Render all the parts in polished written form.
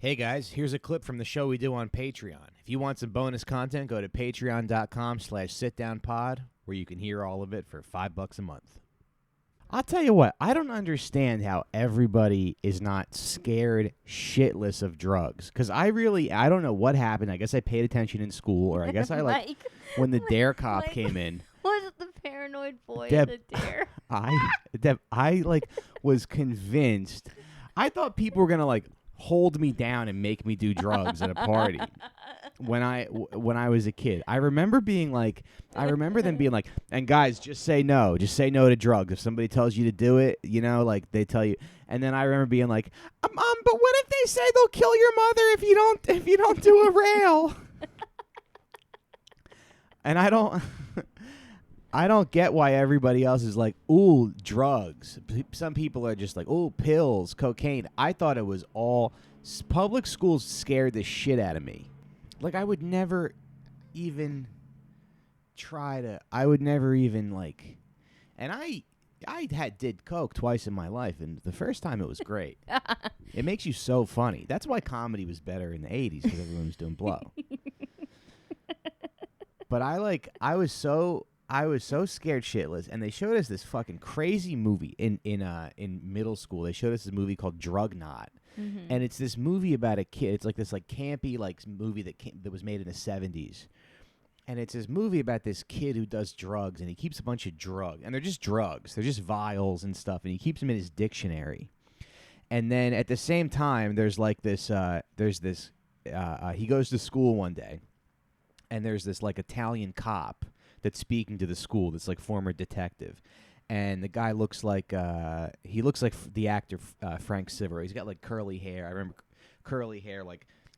Hey guys, here's a clip from the show we do on Patreon. If you want some bonus content, go to patreon.com/sitdownpod, where you can hear all of it for $5 a month. I'll tell you what, I don't understand how everybody is not scared shitless of drugs. Because I don't know what happened. I guess I paid attention in school, or I guess I Mike, when the DARE cop Mike came in. was the paranoid boy Deb, at the dare. I was convinced. I thought people were going to hold me down and make me do drugs at a party when I was a kid. I remember them being like, and guys, just say no to drugs. If somebody tells you to do it, they tell you. And then I remember being like, but what if they say they'll kill your mother if you don't do a rail? And I don't get why everybody else is like, ooh, drugs. Some people are just like, ooh, pills, cocaine. I thought it was all public schools scared the shit out of me. I would never even and I did coke twice in my life, and the first time it was great. It makes you so funny. That's why comedy was better in the 80s, because everyone was doing blow. But I was so scared shitless, and they showed us this fucking crazy movie in middle school. They showed us this movie called Drug Knot, and it's this movie about a kid. It's this campy movie that was made in the 70s, and it's this movie about this kid who does drugs, and he keeps a bunch of drugs, and they're just drugs. They're just vials and stuff, and he keeps them in his dictionary. And then at the same time, there's he goes to school one day, and there's this Italian cop that's speaking to the school, that's former detective, and the guy looks like the actor Frank Sivero. He's got curly hair. I remember curly hair,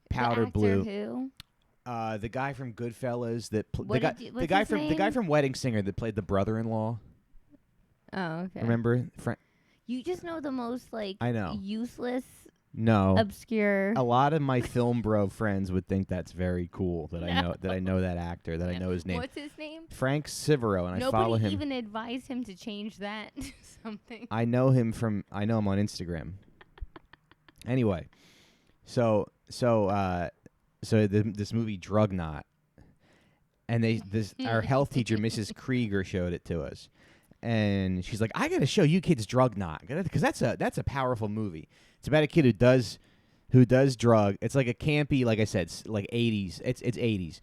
powder blue. Who? The guy from Goodfellas, the guy from Wedding Singer that played the brother-in-law. Oh, okay. Remember? You just know the most I know. useless, No. obscure. A lot of my film bro friends would think that's very cool that I know that actor, that I know his name. What's his name? Frank Sivero, and I follow him. Nobody even advised him to change that to something. I know him on Instagram. Anyway, so this movie Drug Knot, and our health teacher Mrs. Krieger showed it to us, and she's like, I gotta show you kids Drug Knot, because that's a powerful movie. It's about a kid who does drug. It's like a campy, like I said, 80s. It's 80s,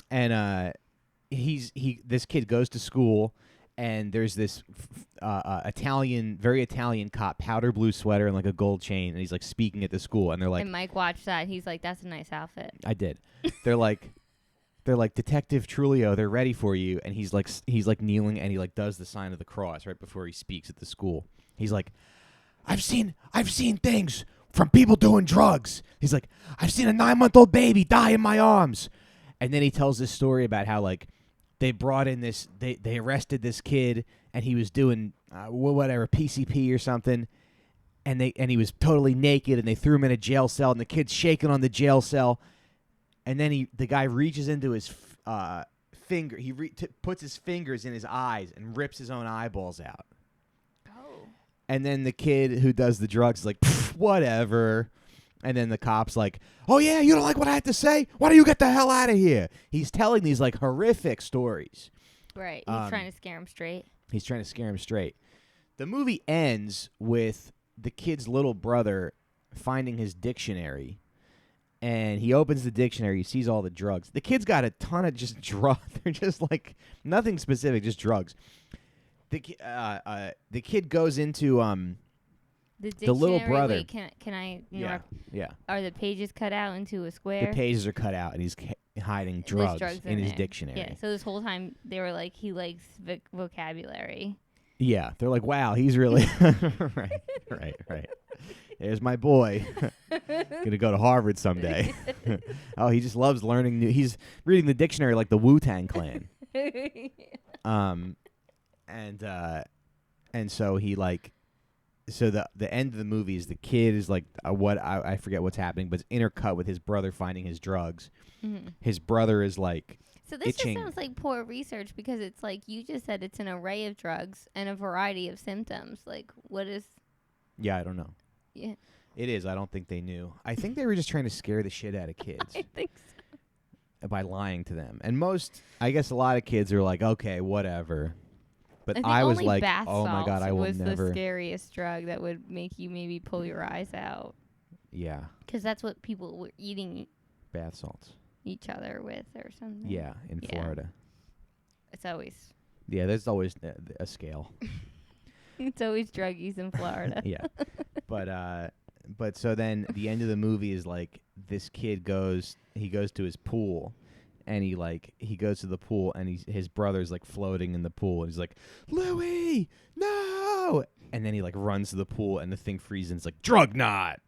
and this kid goes to school, and there's this very Italian cop, powder blue sweater and a gold chain, and he's speaking at the school, and they're like, and Mike watched that. He's like, that's a nice outfit. I did. They're like Detective Trulio, they're ready for you, and he's kneeling, and he does the sign of the cross right before he speaks at the school. He's like, I've seen things from people doing drugs. He's like, I've seen a 9-month-old baby die in my arms. And then he tells this story about how they brought in this, they arrested this kid, and he was doing whatever, PCP or something, and he was totally naked, and they threw him in a jail cell, and the kid's shaking on the jail cell, and then the guy reaches into his finger, he puts his fingers in his eyes and rips his own eyeballs out. And then the kid who does the drugs is like, whatever. And then the cop's like, oh, yeah, you don't like what I have to say? Why don't you get the hell out of here? He's telling these, horrific stories. Right. He's trying to scare him straight. He's trying to scare him straight. The movie ends with the kid's little brother finding his dictionary. And he opens the dictionary. He sees all the drugs. The kid's got a ton of just drugs. They're just, nothing specific, just drugs. The kid goes into the little brother. Wait, can I? Yeah. Are the pages cut out into a square? The pages are cut out, and he's hiding drugs in his dictionary. Yeah. So this whole time they were like, he likes vocabulary. Yeah, they're like, wow, he's really right. There's my boy, gonna go to Harvard someday. Oh, he just loves learning new. He's reading the dictionary like the Wu-Tang Clan. And so he the end of the movie is the kid is I forget what's happening, but it's intercut with his brother finding his drugs. Mm-hmm. His brother is so this itching. Just sounds like poor research, because it's you just said it's an array of drugs and a variety of symptoms. What is? Yeah, I don't know. Yeah. It is. I don't think they knew. I think they were just trying to scare the shit out of kids I think so. by lying to them. And I guess a lot of kids are like, okay, whatever. But I think I was only like, bath oh my god, salts I will was never. the scariest drug that would make you maybe pull your eyes out. Yeah, Because that's what people were eating bath salts. each other with or something. Yeah, in Yeah. Florida. It's always Yeah, there's always a scale. it's always druggies in Florida. Yeah, but so then the end of the movie is like this kid goes to his pool, and he goes to the pool, and his brother's like floating in the pool, and he's like, Louie, no, and then he like runs to the pool, and the thing freezes, and it's like drug knot.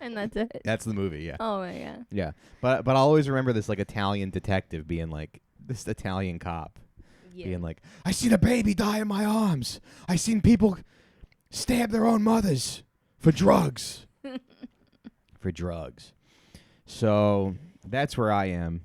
And that's it. That's the movie. Yeah. Oh my god. Yeah, but I'll always remember this like Italian detective being like this Italian cop being like, I seen a baby die in my arms. I seen people stab their own mothers for drugs. For drugs. So that's where I am.